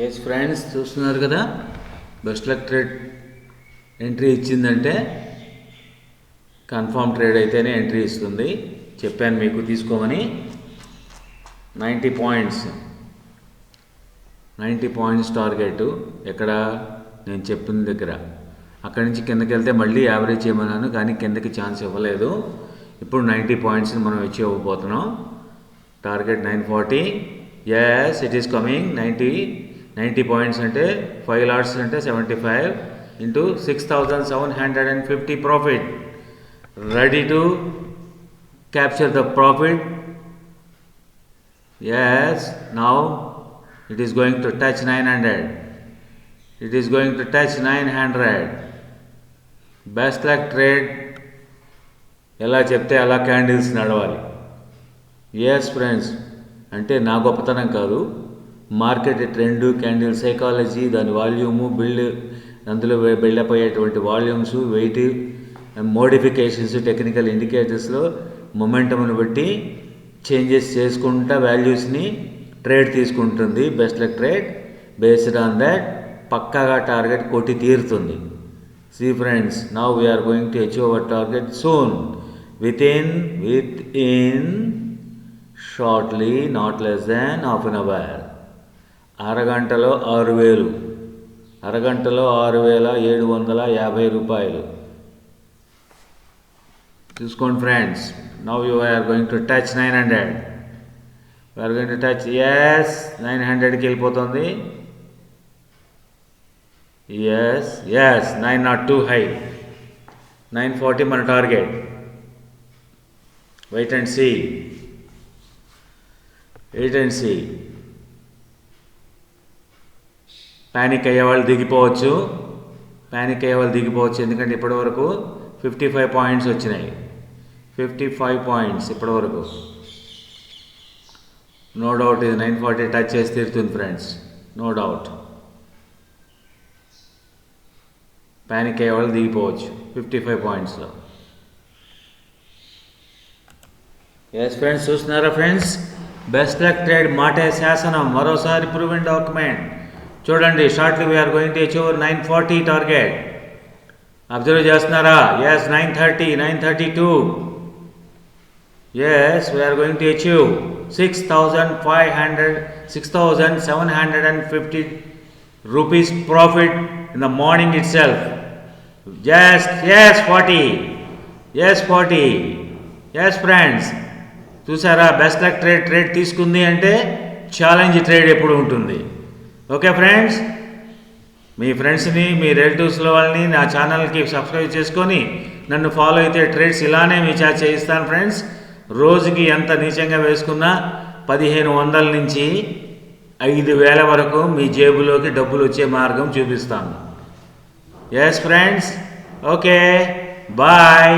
Yes friends, చూస్తున్నారు కదా, best luck trade entry ఇచ్చిందంటే కన్ఫర్మ్ ట్రేడ్ అయితేనే ఎంట్రీ ఇస్తుంది. చెప్పాను మీకు తీసుకోమని. 90 పాయింట్స్ 90 పాయింట్స్ టార్గెట్ ఎక్కడ నేను చెప్పిన దగ్గర. అక్కడి నుంచి కిందకి వెళ్తే మళ్ళీ యావరేజ్ చేయమన్నాను, కానీ కిందకి ఛాన్స్ ఇవ్వలేదు. ఇప్పుడు 90 పాయింట్స్ని మనం అచీవ్ అవ్వబోతున్నాం. Target 940. Yes, it is coming. 90 points అంటే 5 లాట్స్ అంటే 75 into 6750 profit. Ready to capture the profit. Yes, now it is going to touch 900. It is going to touch 900. Best luck trade. ఎలా చెప్తే అలా క్యాండిల్స్ నడవాలి. Yes friends, అంటే నా గొప్పతనం కాదు, మార్కెట్ ట్రెండ్, క్యాండిల్ సైకాలజీ, దాని వాల్యూము, అందులో బిల్డప్ అయ్యేటువంటి వాల్యూమ్స్, వెయిట్, మోడిఫికేషన్స్, టెక్నికల్ ఇండికేటర్స్లో మొమెంటమ్ను బట్టి చేంజెస్ చేసుకుంటా వాల్యూస్ని ట్రేడ్ తీసుకుంటుంది. Best luck trade based on that పక్కాగా టార్గెట్ కొట్టి తీరుతుంది. See friends, now we're going to achieve our target soon, within shortly, not less than half an hour. అరగంటలో 6000, అరగంటలో 6750 రూపాయలు. చూసుకోండి friends. Now you are going to touch 900. We are going to touch, yes, 900కి వెళ్ళిపోతుంది. Yes, 9 not too high. 940 మన టార్గెట్. Wait and see. Panic అయ్యేవాళ్ళు దిగిపోవచ్చు. ఎందుకంటే ఇప్పటివరకు 55 పాయింట్స్ వచ్చినాయి. 55 పాయింట్స్ ఇప్పటివరకు. నో డౌట్ ఇది 940 టచ్ చేసి తీరుతుంది ఫ్రెండ్స్, నో డౌట్. ప్యానిక్ అయ్యే వాళ్ళు దిగిపోవచ్చు 55 పాయింట్స్లో. ఎస్ ఫ్రెండ్స్, చూస్తున్నారా ఫ్రెండ్స్, బెస్ట్ లక్ ట్రేడ్ మాటే శాసనం, మరోసారి ప్రూవెన్ డాక్యుమెంట్. చూడండి, shortly we're going to achieve 940 target. Observe చేస్తున్నారా? Yes, 930, 932. Yes, we are going to achieve 6,750 rupees profit in the morning itself. Yes, 40. Yes friends, చూసారా, best luck trade తీసుకుంది అంటే challenge trade ఎప్పుడు ఉంటుంది. ఓకే ఫ్రెండ్స్, మీ ఫ్రెండ్స్ని, మీ రిలేటివ్స్లో వాళ్ళని నా ఛానల్కి సబ్స్క్రైబ్ చేసుకొని నన్ను ఫాలో అయితే ట్రేడ్స్ ఇలానే మీ చేత చేయిస్తాను ఫ్రెండ్స్. రోజుకి ఎంత నీచంగా వేసుకున్నా 1500 నుంచి 5000 వరకు మీ జేబులోకి డబ్బులు వచ్చే మార్గం చూపిస్తాను. Yes friends, okay, bye.